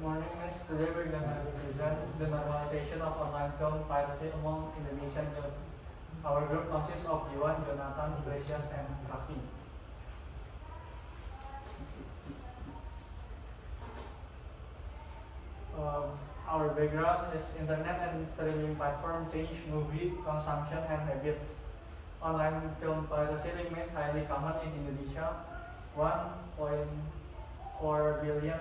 morning, Miss. Today we're gonna present the normalization of online film piracy among Indonesian youth. Our group consists of Juan, Jonathan, Iglesias, and Rafi. Our background is internet and streaming platform change movie consumption and habits. Online film piracy remains highly common in Indonesia. 1.4 billion,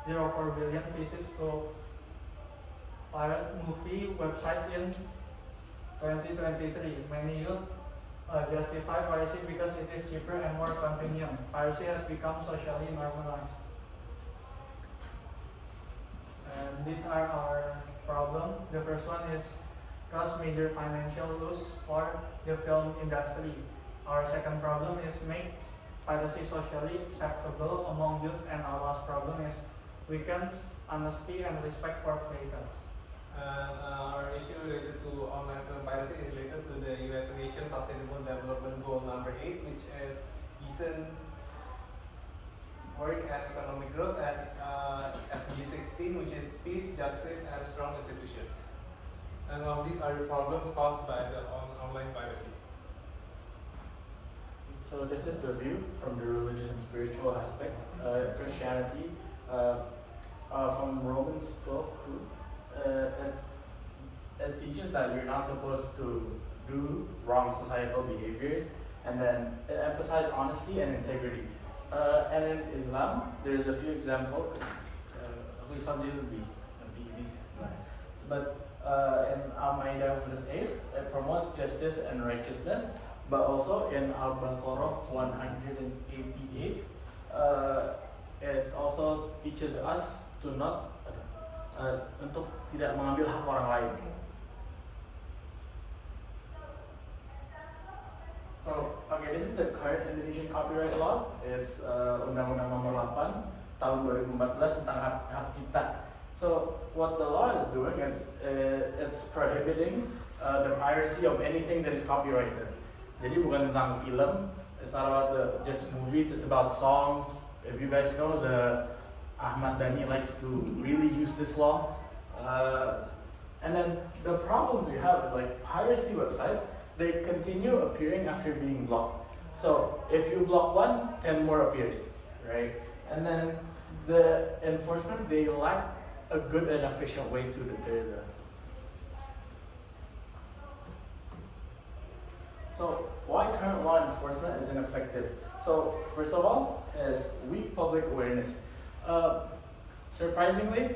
0.4 billion visits to pirate movie website in 2023. Many youth justify piracy because it is cheaper and more convenient. Piracy has become socially normalized. And these are our problems. The first one is cause major financial loss for the film industry. Our second problem is makes piracy socially acceptable among youth, and our last problem is weakens honesty and respect for creators. Our issue related to online film piracy is related to the United Nations Sustainable Development Goal number 8, which is decent work and economic growth, and SDG 16, which is peace, justice, and strong institutions. And all these are the problems caused by the online piracy. So this is the view from the religious and spiritual aspect. Christianity, from Romans 12, it teaches that you're not supposed to do wrong societal behaviors, and then it emphasizes honesty and integrity. And in Islam, there's a few examples. But in Al-Ma'idah verse 8, it promotes justice and righteousness. But also in Al-Baqarah 188, it also teaches us to not untuk tidak mengambil hak orang lain. So, okay, this is the current Indonesian copyright law. It's Undang-Undang Nomor 8 tahun 2014 tentang hak cipta. So, what the law is doing is it's prohibiting the piracy of anything that is copyrighted. Jadi bukan tentang film. It's not about just movies. It's about songs. If you guys know, the Ahmad Dhani likes to really use this law. And then the problems we have is like piracy websites. They continue appearing after being blocked. So if you block one, 10 more appears, right? And then the enforcement, they lack a good and efficient way to deter them. So why current law enforcement is ineffective? So first of all, is weak public awareness. Surprisingly,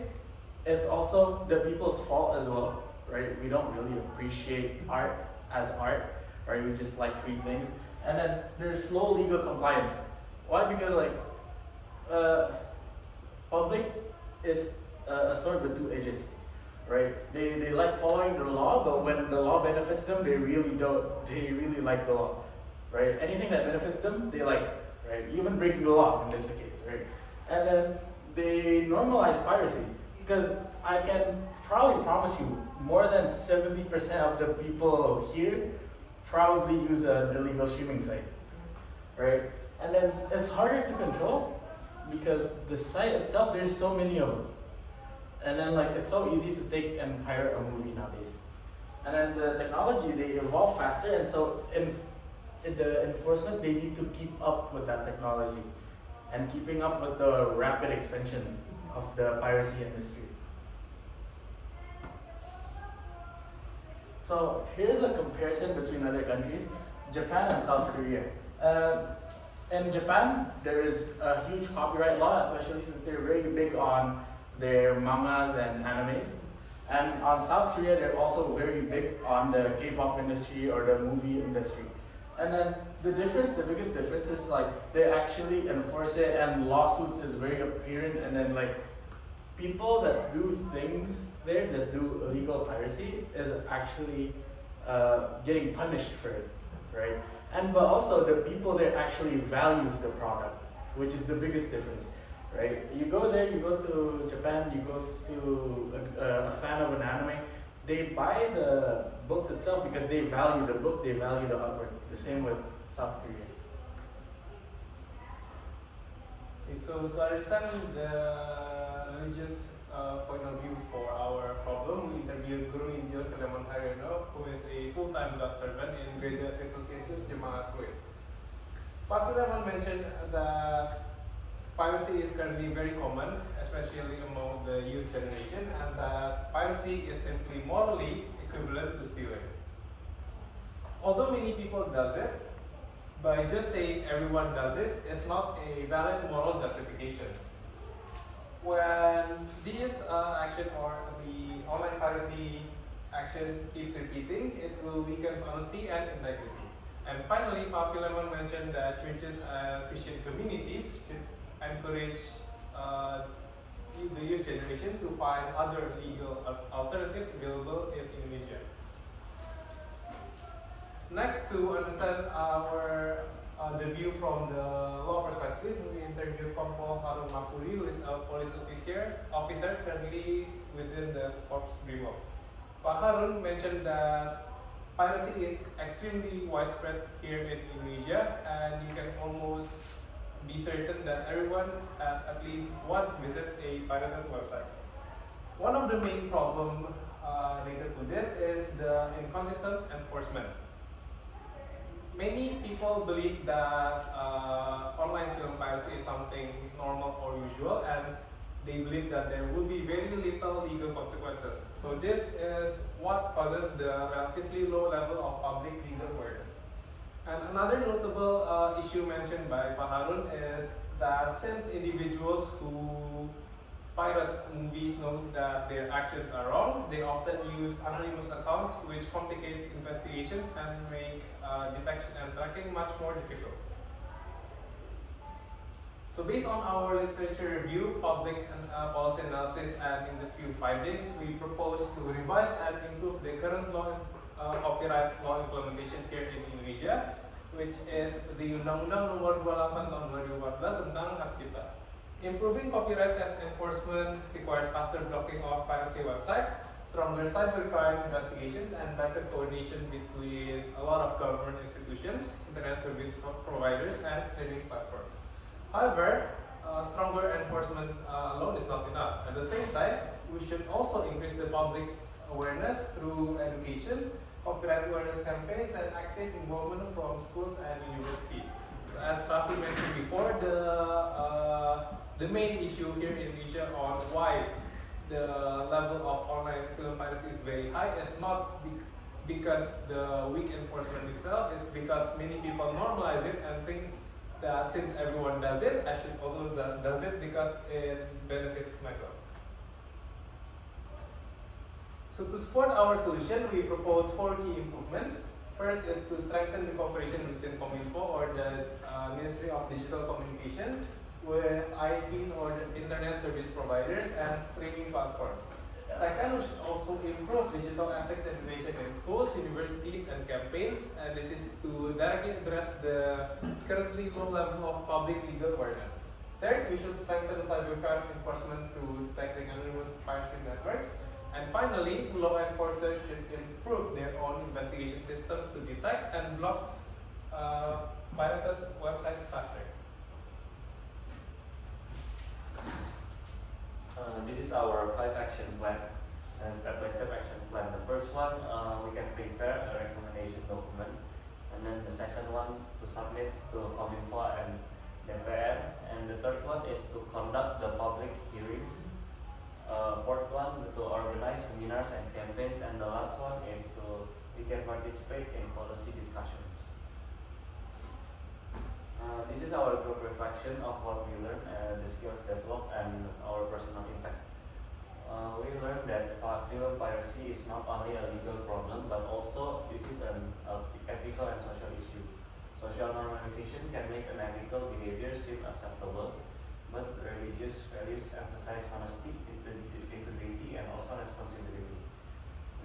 it's also the people's fault as well, right? We don't really appreciate art as art, right? We just like free things. And then there's slow legal compliance. Why? Because like public is a sword with two edges, right? They like following the law, but when the law benefits them, they really like the law, right? Anything that benefits them, they like, right? Even breaking the law in this case, right? And then they normalize piracy, because I can probably promise you more than 70% of the people here probably use an illegal streaming site, right? And then it's harder to control because the site itself, there's so many of them. And then like it's so easy to take and pirate a movie nowadays. And then the technology, they evolve faster, and so in the enforcement, they need to keep up with that technology and keeping up with the rapid expansion of the piracy industry. So here's a comparison between other countries, Japan and South Korea. In Japan, there is a huge copyright law, especially since they're very big on their mangas and animes. And on South Korea, they're also very big on the K-pop industry or the movie industry. And then the biggest difference is like they actually enforce it, and lawsuits is very apparent, and then like people that do things there that do illegal piracy is actually getting punished for it, right? But also the people there actually values the product, which is the biggest difference, right? You go there, you go to Japan, you go to a fan of an anime, they buy the books itself because they value the book, they value the artwork. The same with South Korea. Okay, so to understand the religious point of view for our problem, we interviewed Guru Injil Filemon Haryono, who is a full-time God servant in Gereja Iglesias Jemaat Kuwait. Pak Filemon mentioned that piracy is currently very common, especially among the youth generation, and that piracy is simply morally equivalent to stealing. Although many people does it, by just saying everyone does it is not a valid moral justification. When this action or the online piracy action keeps repeating, it will weaken honesty and integrity. And finally, Pak Filemon mentioned that churches and Christian communities should encourage the youth generation to find other legal alternatives available in Indonesia. Next, to understand our the view from the law perspective, we interviewed Kompol Harun Mafuri, who is a police officer currently within the Corps Brimob. Pak Harun mentioned that piracy is extremely widespread here in Indonesia, and you can almost be certain that everyone has at least once visited a pirated website. One of the main problems related to this is the inconsistent enforcement. Many people believe that online film piracy is something normal or usual, and they believe that there will be very little legal consequences. So this is what causes the relatively low level of public legal awareness. And another notable issue mentioned by Pak Harun is that since individuals who pirate movies know that their actions are wrong, they often use anonymous accounts, which complicates investigations and make detection and tracking much more difficult. So based on our literature review, public policy analysis, and in the few findings, we propose to revise and improve the current law copyright law implementation here in Indonesia, which is the Undang-Undang Nomor 28 Tahun 2014 tentang hak cipta. Improving copyrights and enforcement requires faster blocking of piracy websites, stronger cybercrime investigations, and better coordination between a lot of government institutions, internet service providers, and streaming platforms. However, stronger enforcement alone is not enough. At the same time, we should also increase the public awareness through education, copyright awareness campaigns, and active involvement from schools and universities. So as Rafi mentioned before, the main issue here in Indonesia on why the level of online film piracy is very high is not because the weak enforcement itself, it's because many people normalize it and think that since everyone does it, I should also does it because it benefits myself. So to support our solution, we propose 4 key improvements. First is to strengthen the cooperation within Kominfo or the Ministry of Digital Communication with ISPs or the internet service providers and streaming platforms. Second, we should also improve digital ethics education in schools, universities, and campaigns, and this is to directly address the currently low level of public legal awareness. Third, we should strengthen cybercrime enforcement through detecting anonymous piracy networks. And finally, law enforcers should improve their own investigation systems to detect and block pirated websites faster. This is our 5 action plan, step-by-step action plan. The first one, we can prepare a recommendation document, and then the second one to submit to Kominfo and DPR, and the third one is to conduct the public hearings. Fourth one, to organize seminars and campaigns, and the last one is we can participate in policy discussions. This is our group reflection of what we learned, the skills developed, and our personal impact. We learned that film piracy is not only a legal problem, but also this is an ethical and social issue. Social normalization can make unethical behavior seem acceptable, but religious values emphasize honesty, integrity, and also responsibility.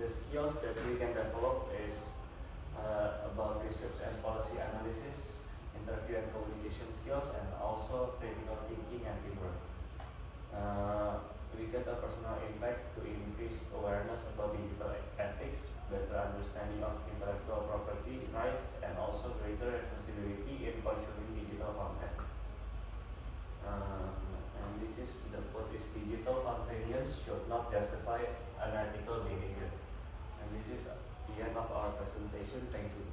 The skills that we can develop is about research and policy analysis, interview and communication skills, and also critical thinking and teamwork. We get a personal impact to increase awareness about digital ethics, better understanding of intellectual property rights, and also greater responsibility in consuming digital content. And this is the quote is digital content evidence should not justify unethical behavior. And this is the end of our presentation. Thank you.